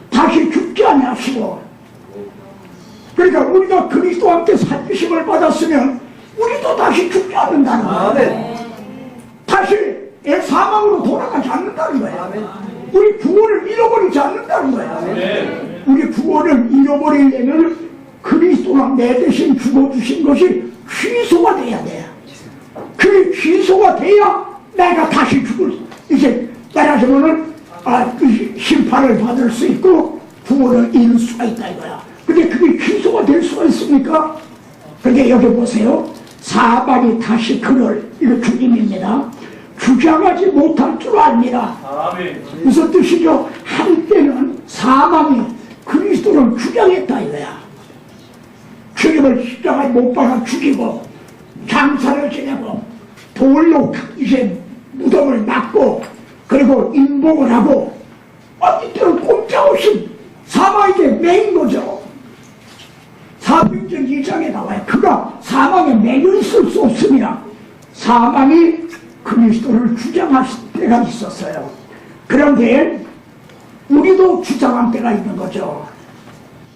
다시 죽지 아니하시고. 그러니까 우리가 그리스도와 함께 살리심을 받았으면 우리도 다시 죽지 않는다는 거예요. 다시 사망으로 돌아가지 않는다는 거예요. 우리 구원을 잃어버리지 않는다는 거예요. 우리 구원을 잃어버리려면 그리스도가 내 대신 죽어주신 것이 취소가 돼야 돼요. 그게 취소가 돼야 내가 다시 이제 말하자면은 심판을 받을 수 있고 구원을 잃을 수가 있다 이거야. 근데 그게 취소가 될 수가 있습니까? 근데 여기 보세요. 사방이 다시 그를, 이거 주님입니다, 주장하지 못할 줄 압니다. 무슨 뜻이죠? 한때는 사망이 그리스도를 주장했다 이거야. 주님을 십자가에 못 박아 죽이고 장사를 지내고 돌로 이제 무덤을 막고 그리고 인복을 하고 이때는 꼼짝없이 사망에게 매인 거죠. 사도행전 2장에 나와요. 그가 사망에 매여 있을 수 없으며 사망이 그리스도를 주장할 때가 있었어요. 그런데 우리도 주장할 때가 있는 거죠.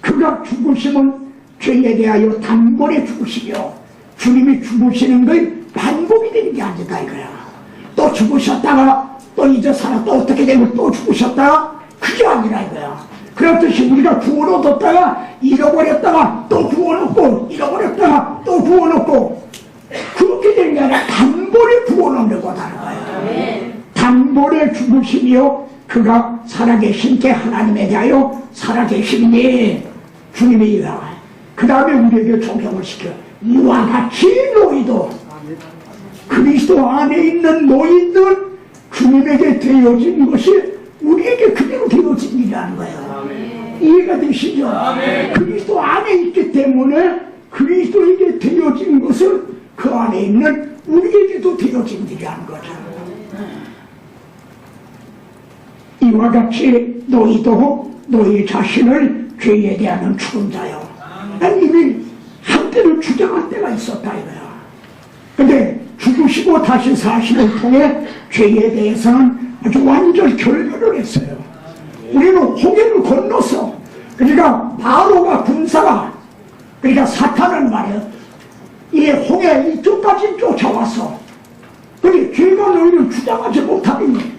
그가 죽으심은 죄에 대하여 단번에 죽으시며 주님이 죽으시는 걸 반복이 되는 게 아니다 이거야. 또 죽으셨다가 또 이제 살았다 어떻게 되고 또 죽으셨다가 그게 아니라 이거야. 그렇듯이 우리가 구원 얻었다가 잃어버렸다가 또 구원 얻고 잃어버렸다가 또 구원 얻고 그렇게 되는 게 아니라 단번에 구원 얻는 거다는 거예요. 단번에 죽으시며 그가 살아계신 게 하나님에 대하여 살아계시니 주님이 그 다음에 우리에게 적용을 시켜 이와 같이 너희도 그리스도 안에 있는 너희들 주님에게 되어진 것이 우리에게 그대로 되어진 일이라는 거예요. 이해가 되시죠? 그리스도 안에 있기 때문에 그리스도에게 되어진 것은 그 안에 있는 우리에게도 되어진 일이라는 거죠. 이와 같이 너희도 너희 자신을 죄에 대하는 죽은 자요. 난 이미 한때는 주장할 때가 있었다 이거야. 근데 죽으시고 다시 사심을 통해 죄에 대해서는 아주 완전 결별을 했어요. 우리는 홍해를 건넜어. 그러니까 바로가 군사가 그러니까 사탄은 말이야 이 홍해 이쪽까지 쫓아왔어. 근데 죄가 너희를 주장하지 못하니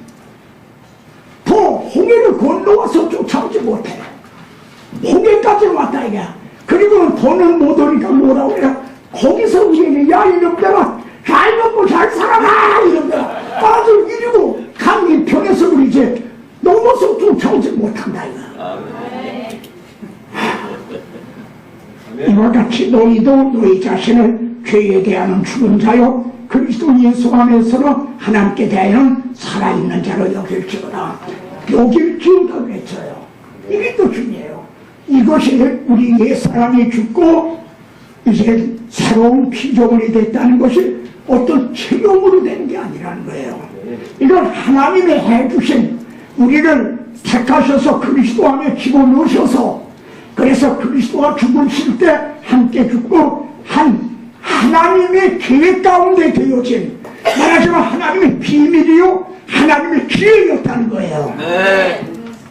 더 홍해를 건너와서 쫓아오지 못해. 홍해까지 왔다 이게. 그리고 더는 못 오니까 뭐라고 그래. 거기서 우리에게 야 이놈들아 잘 먹고 잘 살아라 이놈들아 아주 이리고 강 이편에서 우리 이제 넘어서 쫓아오지 못한다 이거. 이와 같이 너희도 너희 자신을 죄에 대하는 죽은 자요 그리스도 예수 안에서는 하나님께 대하여는 살아있는 자로 여길지어다. 여길지어다 그랬어요. 이게 또 중요해요. 이것이 우리 옛사람이 죽고 이제 새로운 피조물이 됐다는 것이 어떤 체험으로 되는 게 아니라는 거예요. 이건 하나님이 해주신 우리를 택하셔서 그리스도 안에 집어넣으셔서 그래서 그리스도와 죽으실 때 함께 죽고 하나님의 계획 가운데 되어진 말하자면 하나님의 비밀이요 하나님의 기회였다는 거예요.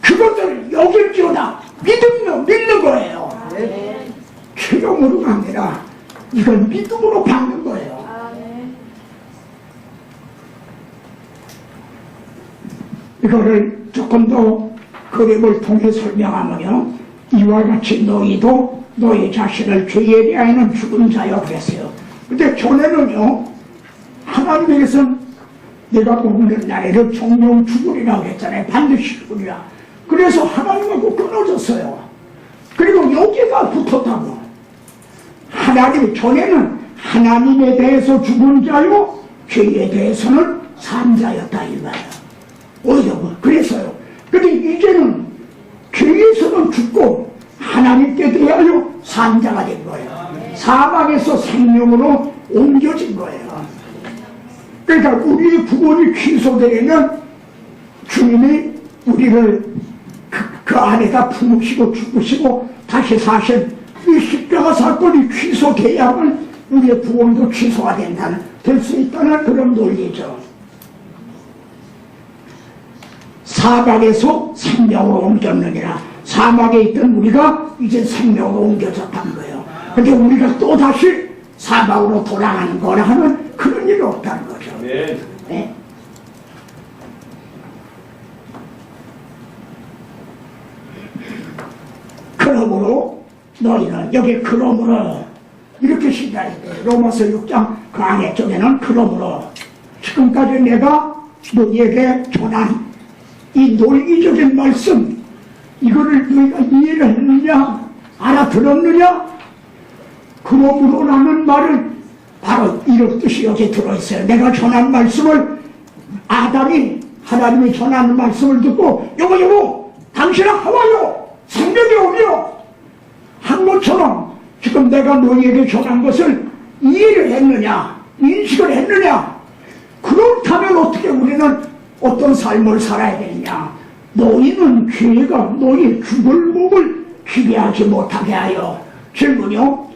그것들을 여길지어다 믿는 거예요. 체험으로가 아니라 이건 믿음으로 받는 거예요. 이거를 조금 더 그림을 통해 설명하면 이와 같이 너희도 너희 자신을 죄에 대하여는 죽은 자여 그랬어요. 근데 전에는요 하나님에게서는 내가 먹는 날에는 정령 죽으리라 그랬잖아요. 반드시 죽으리라. 그래서 하나님하고 끊어졌어요. 그리고 여기가 붙었다고. 하나님이 전에는 하나님에 대해서 죽은 자요 죄에 대해서는 산 자였다 이 말이에요. 오히려 그래서요. 근데 이제는 죄에서는 죽고 하나님께 대하여 산 자가 된 거예요. 사망에서 생명으로 옮겨진 거예요. 그러니까 우리의 구원이 취소되려면 주님이 우리를 그 안에다 품으시고 죽으시고 다시 사신 이 십자가 사건이 취소돼야만 우리의 구원도 취소가 된다는 될 수 있다는 그런 논리죠. 사막에서 생명으로 옮겼느니라. 사막에 있던 우리가 이제 생명으로 옮겨졌다는 거예요. 근데 우리가 또다시 사막으로 돌아가는 거라 하는 그런 일이 없다는 거죠. 네. 그러므로 너희는 여기 그러므로 이렇게 시작이 돼요. 로마서 6장 그 안에 쪽에는 그러므로 지금까지 내가 너희에게 전한 이 논리적인 말씀 이거를 너희가 이해를 했느냐 알아들었느냐 그러므로라는 말을 바로 이런 뜻이 여기 들어있어요. 내가 전한 말씀을 아담이 하나님이 전하는 말씀을 듣고 여보 당신은 하와요 생명이 오며 한 것처럼 지금 내가 너희에게 전한 것을 이해를 했느냐 인식을 했느냐 그렇다면 어떻게 우리는 어떤 삶을 살아야 되느냐 너희는 죄가 너희 죽을 몸을 지배하지 못하게 하여 질문이요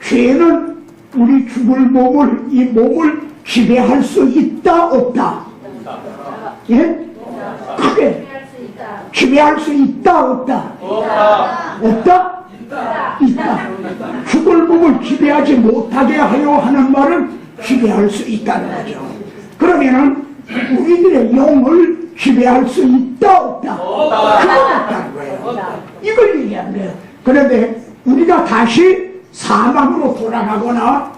죄는 우리 죽을 몸을 이 몸을 지배할 수 있다 없다 예? 크게 지배할 수 있다 없다 없다? 있다. 죽을 몸을 지배하지 못하게 하여 하는 말은 지배할 수 있다는 거죠. 그러면은 우리들의 영을 지배할 수 있다 없다? 그건 없다는 거예요. 이걸 얘기하는 거예요. 그런데 우리가 다시 사망으로 돌아가거나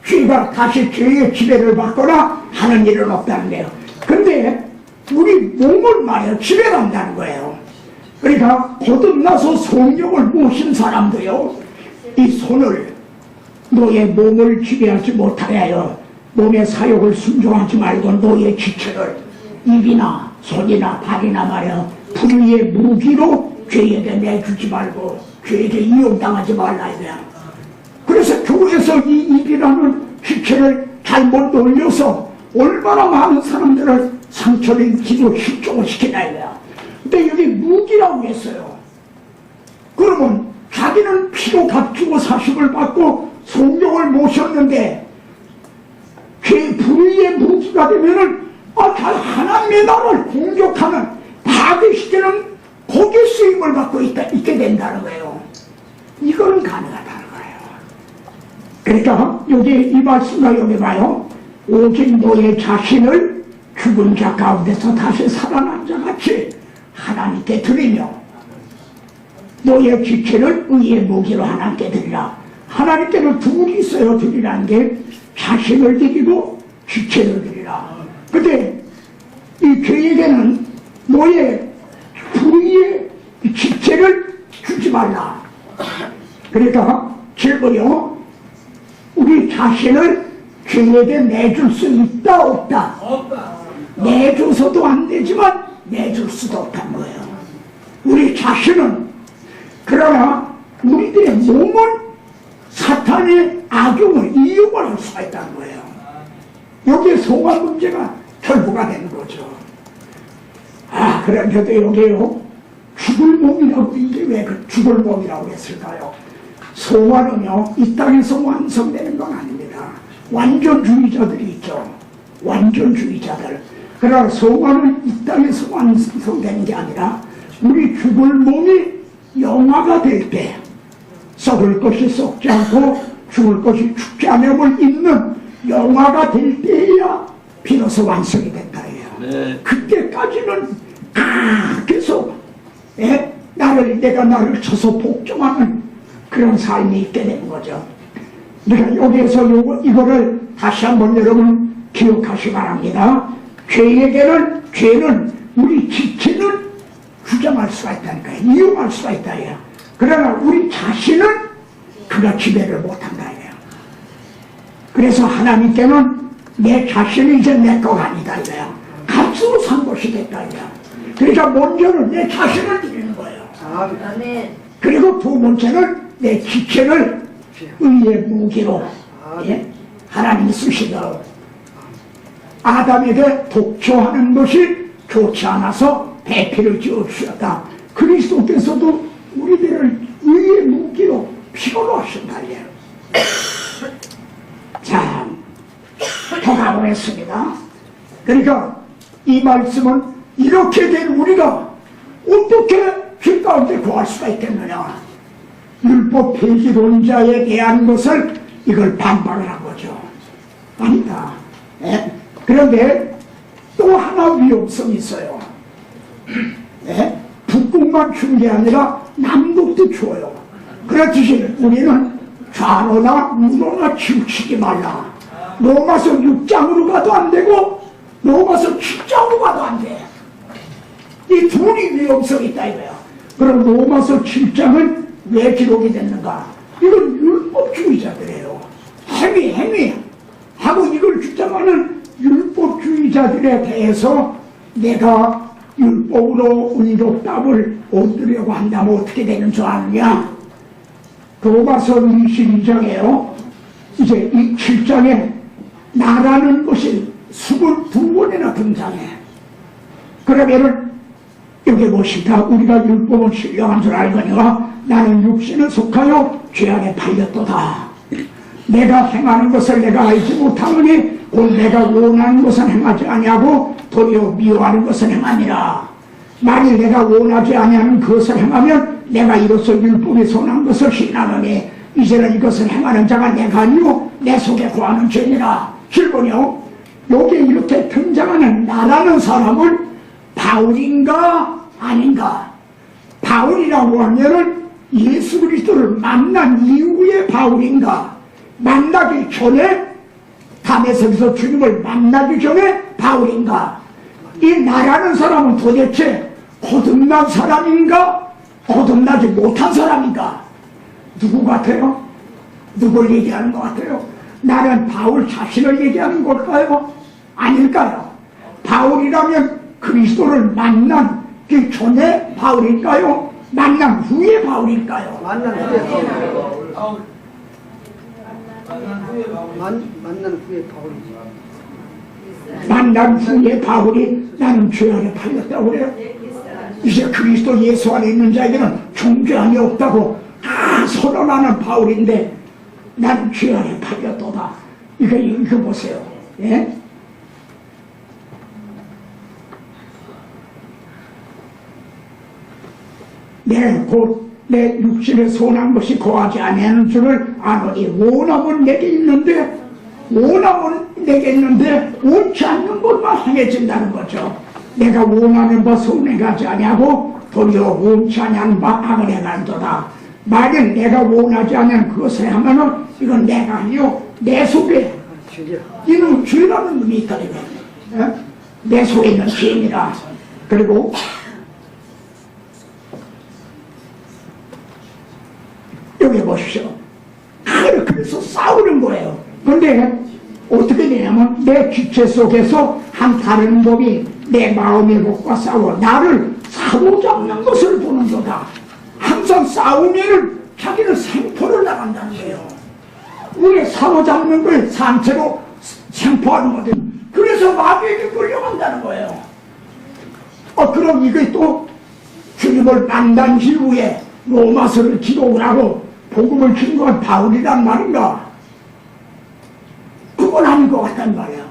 죄가 다시 죄의 지배를 받거나 하는 일은 없다는 거예요. 근데 우리 몸을 말이야 지배한다는 거예요. 그러니까 거듭나서 성령을 모신 사람도요, 이 손을 너의 몸을 지배하지 못하게 하여 몸의 사욕을 순종하지 말고 너의 지체를 입이나 손이나 발이나 말이야 불의의 무기로 죄에게 내주지 말고 죄에게 이용당하지 말라 이거야. 그래서 교회에서 이 입이라는 지체를 잘못 놀려서 얼마나 많은 사람들을 상처를 입히고 실종을 시키나 이거야. 근데 여기 무기라고 했어요. 그러면 자기는 피로 값주고 사십을 받고 성령을 모셨는데 죄 불의의 무기가 되면은 하나님의 나라를 공격하는 파괴시키는 거기에 쓰임을 받고 있게 된다는 거예요. 이거는 가능하다는 거예요. 그러니까 여기 이 말씀과 여기 봐요. 오직 너의 자신을 죽은 자 가운데서 다시 살아난 자 같이 하나님께 드리며 너의 지체를 의의 무기로 하나님께 드리라. 하나님께는 둘이 있어요. 드리라는 게 자신을 드리고 지체를 드리라. 근데 이 죄에게는 너의 불의의 지체를 주지 말라. 그러니까 질문이요, 우리 자신을 죄에게 내줄 수 있다 없다? 내줘서도 안 되지만 내줄 수도 없다는 거예요. 우리 자신은. 그러나 우리들의 몸을 사탄의 악용을 이용을 할 수가 있다는 거예요. 여기에 소화 문제가 결부가 되는 거죠. 그런데도 여기에요, 죽을 몸이라고, 이게 왜 죽을 몸이라고 했을까요? 소화는요, 이 땅에서 완성되는 건 아닙니다. 완전주의자들이 있죠. 완전주의자들. 그러나 소화는 이 땅에서 완성되는 게 아니라 우리 죽을 몸이 영화가 될 때, 썩을 것이 썩지 않고 죽을 것이 죽지 않음을 입는 영화가 될 때야 비로소 완성이 된다 해요. 네. 그때까지는 계속 내가 나를 쳐서 복종하는 그런 삶이 있게 되는 거죠. 그러니까 여기에서 이거를 다시 한번 여러분 기억하시기 바랍니다. 죄는 우리 지체는 주장할 수가 있다니까, 이용할 수가 있다 해요. 그러나 우리 자신은 그가 지배를 못한다 해요. 그래서 하나님께는 내 자신이 이제 내 거가 아니다 이거야. 값으로 산 것이 됐다 이거야. 그러니까 먼저는 내 자신을 드리는 거예요. 아멘. 그리고 두 번째는 내 지체를 의의 무기로 하나님이 쓰시도록. 아담에게 독초하는 것이 좋지 않아서 배필을 지어주셨다. 그리스도께서도 우리들을 의의 무기로 필요로 하신다. 자, 더 가보겠습니다. 그러니까 이 말씀은 이렇게 된 우리가 어떻게 길 가운데 구할 수가 있겠느냐. 율법 폐기론자에 대한 것을 이걸 반박을 한 거죠. 아니다. 그런데 또 하나 위험성이 있어요. 북극만 추운 게 아니라 남극도 추워요. 그렇듯이 우리는 좌로나 우로나 치우치지 말라. 로마서 6장으로 가도 안 되고 로마서 7장으로 가도 안 돼. 이 둘이 위험성이 있다 이거야. 그럼 로마서 7장은 왜 기록이 됐는가? 이건 율법주의자들이에요. 행위 하고 이걸 주장하는 율법주의자들에 대해서 내가 율법으로 의롭다을 얻으려고 한다면 어떻게 되는 줄 아느냐? 로마서 22장에요. 이제 이 7장에 나라는 것이 22번이나 등장해. 그러면은 여기 보시다 우리가 율법을 신령한 줄 알거니와 나는 육신을 속하여 죄악에 팔렸도다. 내가 행하는 것을 내가 알지 못하노니 곧 내가 원하는 것은 행하지 아니하고 도리어 미워하는 것은 행하니라. 만일 내가 원하지 아니하는 그것을 행하면 내가 이로써 율법에 선한 것을 시인하노니 이제는 이것을 행하는 자가 내가 아니오 내 속에 거하는 죄니라. 질문이요, 여기 이렇게 등장하는 나라는 사람은 바울인가 아닌가? 바울이라고 하면은 예수 그리스도를 만난 이후의 바울인가? 만나기 전에 다메섹에서 주님을 만나기 전에 바울인가? 이 나라는 사람은 도대체 거듭난 사람인가? 거듭나지 못한 사람인가? 누구 같아요? 누굴 얘기하는 것 같아요? 나는 바울 자신을 얘기하는 걸까요? 아닐까요? 바울이라면 그리스도를 만난 그 전에 바울일까요? 만난 후에 바울일까요?
만난 후에 바울. 만난 후에 바울이지.
만난 후에 바울이 나는 죄 안에 팔렸다고 그래요. 이제 그리스도 예수 안에 있는 자에게는 종죄함이 없다고 다 선언하는 바울인데 나는 죄 안에 팔렸도다. 이거 보세요. 예? 내 육신에 선한 것이 거하지 아니하는 줄을 아노니 원함은 내게 있는데 원치 않는 것만 행해진다는 거죠. 내가 원하는 바 선행하지 아니하고 도리어 원치 아니하는 바 악을 행한도다. 만약 내가 원하지 않는 그것을 하면은 이건 내가 아니요 내 속에 이는 죄라는 놈이 있다 이거. 내 속에 있는 죄입니다. 그리고 여기 보십시오. 그래서 싸우는 거예요. 그런데 어떻게 되냐면 내 지체 속에서 한 다른 법이 내 마음의 법과 싸워 나를 사로잡는 것을 보는도다. 항상 싸우면은 자기는 생포를 나간다는 거예요. 우리 사로잡는 걸 산채로 생포하는 거죠. 그래서 마귀에게 끌려간다는 거예요. 그럼 이게 또 주님을 만난 이후에 로마서를 기록을 하고 복음을 증거한 바울이란 말인가? 그건 아닌 것 같단 말이야.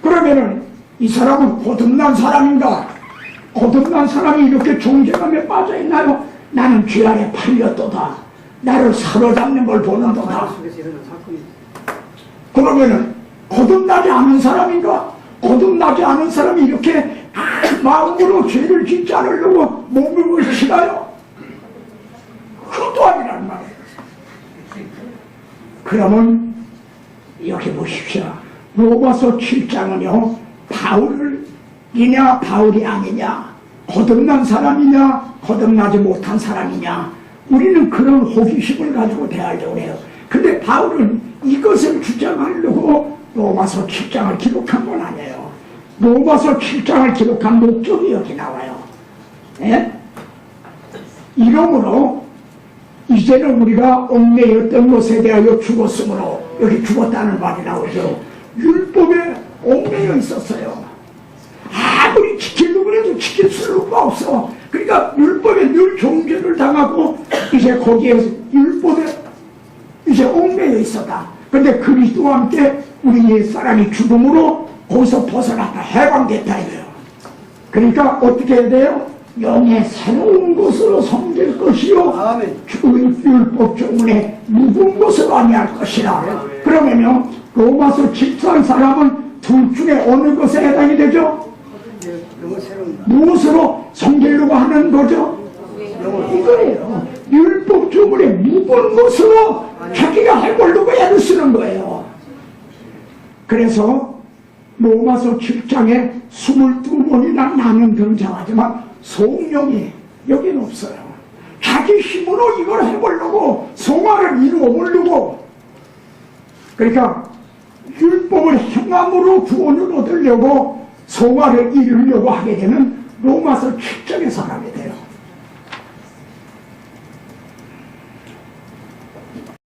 그러면은 이 사람은 거듭난 사람인가? 거듭난 사람이 이렇게 존재감에 빠져 있나요? 나는 죄 안에 팔렸도다. 나를 사로잡는 걸 보는도다. 그러면은 거듭나지 않은 사람인가? 거듭나지 않은 사람이 이렇게 마음으로 죄를 짓지 않으려고 몸을 치나요? 그것도 아니란 말이에요. 그러면 여기 보십시오. 로마서 7장은요 바울이냐 바울이 아니냐, 거듭난 사람이냐 거듭나지 못한 사람이냐, 우리는 그런 호기심을 가지고 대하려고 해요. 근데 바울은 이것을 주장하려고 로마서 7장을 기록한 건 아니에요. 로마서 7장을 기록한 목적이 여기 나와요. 예? 이러므로 이제는 우리가 얽매였던 것에 대하여 죽었으므로, 여기 죽었다는 말이 나오죠. 율법에 얽매여 있었어요. 아무리 지키려고 해도 지킬 수가 없어. 그러니까 율법에 늘 정죄를 당하고 이제 거기에 율법에 이제 얽매여 있었다. 근데 그리스도와 함께 우리 옛사람이 죽음으로 거기서 벗어났다, 해방됐다 이거예요. 그러니까 어떻게 해야 돼요? 영의 새로운 것으로 섬길 것이요 율법 조문에 묵은 것으로 아니할 것이라. 그러면요 로마서 7장 사람은 둘 중에 어느 것에 해당이 되죠? 무엇으로 섬기려고 하는 거죠? 이거예요. 율법 조문에 묵은 것으로 자기가 해보려고 애를 쓰는 거예요. 그래서 로마서 7장에 22번이나 나는 등장하지만 성령이 여기는 없어요. 자기 힘으로 이걸 해보려고, 성화를 이루어보려고. 그러니까 율법을 행함으로 구원을 얻으려고 성화를 이루려고 하게 되는 로마서 7장의 사람이에요.